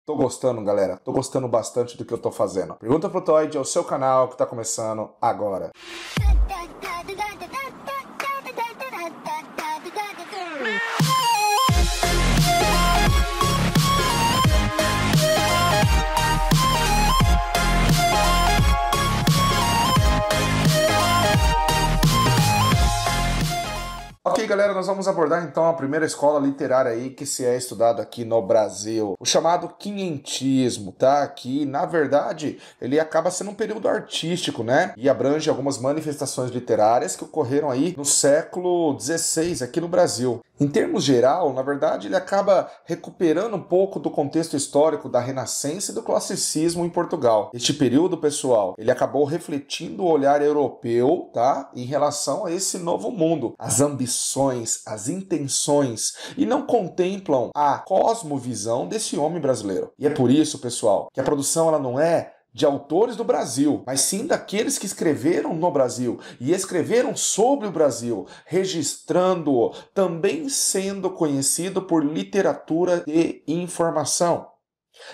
Tô gostando, galera. Tô gostando bastante do que eu tô fazendo. Pergunta Frutoide é o seu canal que tá começando agora. Ok, galera, nós vamos abordar então a primeira escola literária aí que se é estudado aqui no Brasil, o chamado quinhentismo, tá? Que, na verdade, ele acaba sendo um período artístico, né? E abrange algumas manifestações literárias que ocorreram aí no século XVI aqui no Brasil. Em termos geral, na verdade, ele acaba recuperando um pouco do contexto histórico da Renascença e do classicismo em Portugal. Este período, pessoal, ele acabou refletindo o olhar europeu, tá? Em relação a esse novo mundo. As ambições, as intenções, e não contemplam a cosmovisão desse homem brasileiro. E é por isso, pessoal, que a produção ela não é de autores do Brasil, mas sim daqueles que escreveram no Brasil e escreveram sobre o Brasil, registrando-o, também sendo conhecido por literatura de informação.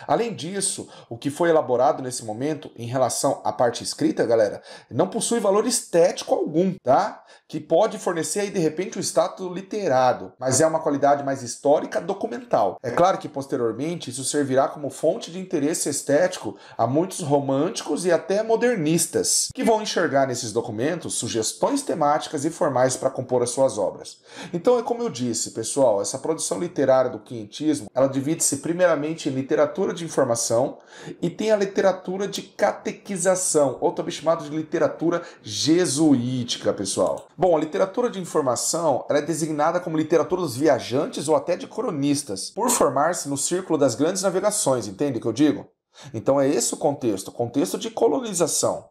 Além disso, o que foi elaborado nesse momento em relação à parte escrita, galera, não possui valor estético algum, tá? Que pode fornecer aí de repente o status literário, mas é uma qualidade mais histórica documental. É claro que posteriormente isso servirá como fonte de interesse estético a muitos românticos e até modernistas, que vão enxergar nesses documentos sugestões temáticas e formais para compor as suas obras. Então é como eu disse, pessoal, essa produção literária do quinhentismo, ela divide-se primeiramente em literatura de informação e tem a literatura de catequização, ou também chamado de literatura jesuítica, pessoal. Bom, a literatura de informação ela é designada como literatura dos viajantes ou até de cronistas, por formar-se no círculo das grandes navegações, entende o que eu digo? Então é esse o contexto de colonização.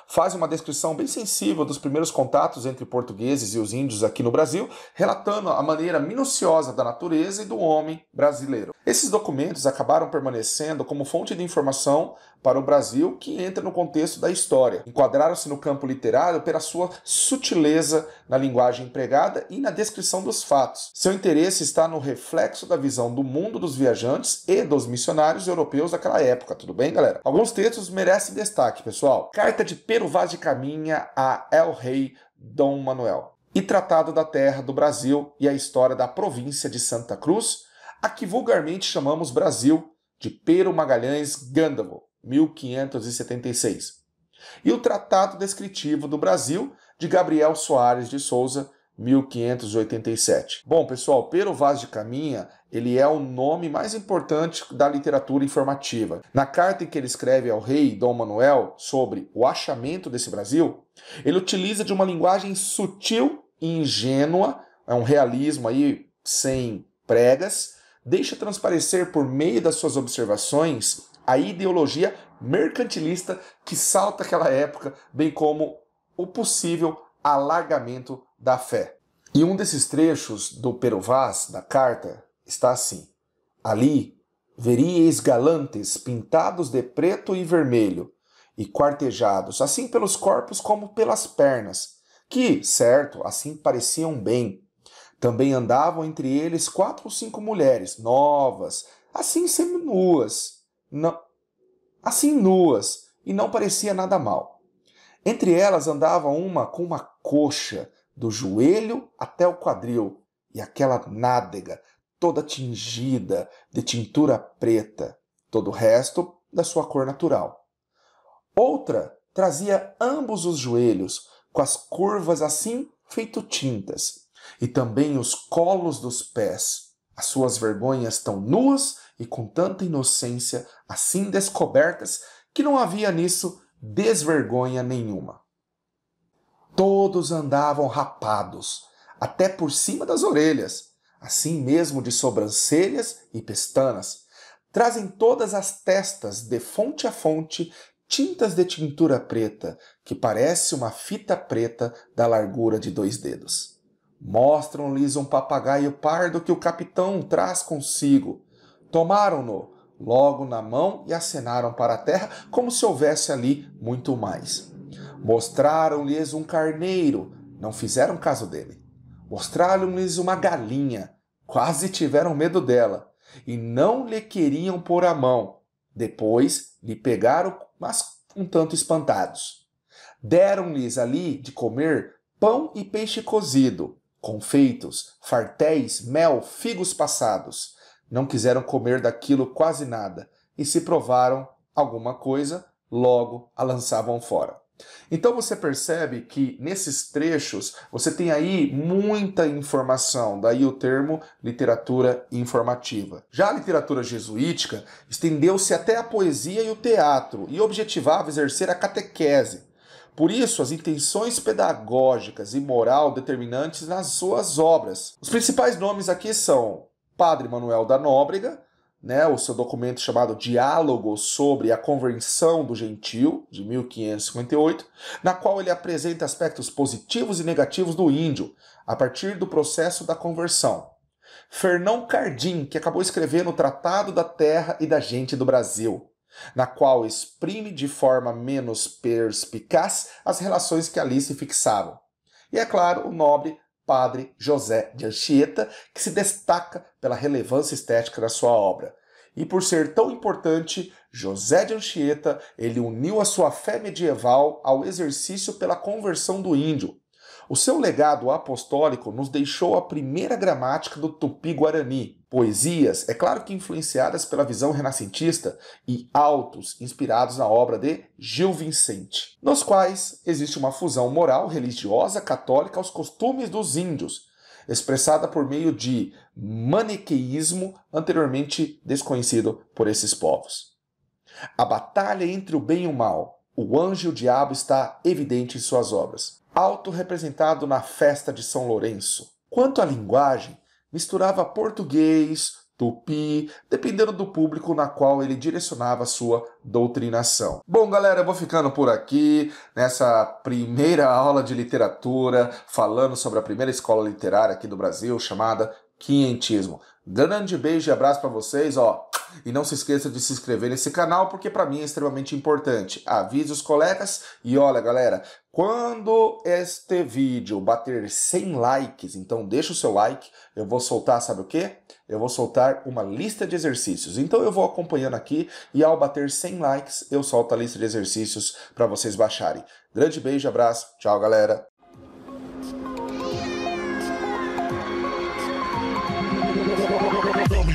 Faz uma descrição bem sensível dos primeiros contatos entre portugueses e os índios aqui no Brasil, relatando a maneira minuciosa da natureza e do homem brasileiro. Esses documentos acabaram permanecendo como fonte de informação para o Brasil que entra no contexto da história. Enquadraram-se no campo literário pela sua sutileza na linguagem empregada e na descrição dos fatos. Seu interesse está no reflexo da visão do mundo dos viajantes e dos missionários europeus daquela época, tudo bem, galera? Alguns textos merecem destaque, pessoal. Carta de Pero Vaz de Caminha a El Rei Dom Manuel e Tratado da Terra do Brasil e a História da Província de Santa Cruz, a que vulgarmente chamamos Brasil, de Pero Magalhães Gândavo, 1576. E o Tratado Descritivo do Brasil, de Gabriel Soares de Souza, 1587. Bom, pessoal, Pero Vaz de Caminha, ele é o nome mais importante da literatura informativa. Na carta em que ele escreve ao rei Dom Manuel sobre o achamento desse Brasil, ele utiliza de uma linguagem sutil e ingênua, é um realismo aí sem pregas, deixa transparecer por meio das suas observações a ideologia mercantilista que salta aquela época, bem como o possível alargamento da fé. E um desses trechos do Pero Vaz, da carta, está assim: ali veríeis galantes pintados de preto e vermelho, e quartejados, assim pelos corpos como pelas pernas, que, certo, assim pareciam bem. Também andavam entre eles 4 ou 5 mulheres, novas, assim seminuas, assim nuas, e não parecia nada mal. Entre elas andava uma com uma coxa, do joelho até o quadril, e aquela nádega, toda tingida de tintura preta, todo o resto da sua cor natural. Outra trazia ambos os joelhos, com as curvas assim feito tintas, e também os colos dos pés, as suas vergonhas tão nuas e com tanta inocência assim descobertas que não havia nisso desvergonha nenhuma. Todos andavam rapados, até por cima das orelhas, assim mesmo de sobrancelhas e pestanas. Trazem todas as testas, de fonte a fonte, tintas de tintura preta, que parece uma fita preta da largura de 2 dedos. Mostram-lhes um papagaio pardo que o capitão traz consigo. Tomaram-no logo na mão e acenaram para a terra, como se houvesse ali muito mais. Mostraram-lhes um carneiro, não fizeram caso dele. Mostraram-lhes uma galinha, quase tiveram medo dela. e não lhe queriam pôr a mão. Depois lhe pegaram, mas um tanto espantados. Deram-lhes ali de comer pão e peixe cozido, confeitos, fartéis, mel, figos passados. Não quiseram comer daquilo quase nada, e se provaram alguma coisa, logo a lançavam fora. Então você percebe que nesses trechos você tem aí muita informação, daí o termo literatura informativa. Já a literatura jesuítica estendeu-se até a poesia e o teatro e objetivava exercer a catequese. Por isso, as intenções pedagógicas e moral determinantes nas suas obras. Os principais nomes aqui são Padre Manuel da Nóbrega, o seu documento chamado Diálogo sobre a Conversão do Gentil, de 1558, na qual ele apresenta aspectos positivos e negativos do índio, a partir do processo da conversão. Fernão Cardim, que acabou escrevendo o Tratado da Terra e da Gente do Brasil, na qual exprime de forma menos perspicaz as relações que ali se fixavam. E, é claro, o nobre Padre José de Anchieta, que se destaca pela relevância estética da sua obra. E por ser tão importante, José de Anchieta, ele uniu a sua fé medieval ao exercício pela conversão do índio. O seu legado apostólico nos deixou a primeira gramática do Tupi-Guarani, poesias, é claro que influenciadas pela visão renascentista, e autos inspirados na obra de Gil Vicente, nos quais existe uma fusão moral religiosa católica aos costumes dos índios, expressada por meio de maniqueísmo anteriormente desconhecido por esses povos. A batalha entre o bem e o mal, o anjo e o diabo está evidente em suas obras. Auto-representado na festa de São Lourenço. Quanto à linguagem, misturava português, tupi, dependendo do público na qual ele direcionava sua doutrinação. Bom, galera, eu vou ficando por aqui nessa primeira aula de literatura, falando sobre a primeira escola literária aqui do Brasil, chamada Quinhentismo. Grande beijo e abraço para vocês, E não se esqueça de se inscrever nesse canal, porque para mim é extremamente importante. Avise os colegas e olha, galera, quando este vídeo bater 100 likes, então deixa o seu like, eu vou soltar, sabe o quê? Eu vou soltar uma lista de exercícios. Então eu vou acompanhando aqui e ao bater 100 likes, eu solto a lista de exercícios para vocês baixarem. Grande beijo, abraço, tchau, galera.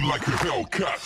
Like a Hellcat.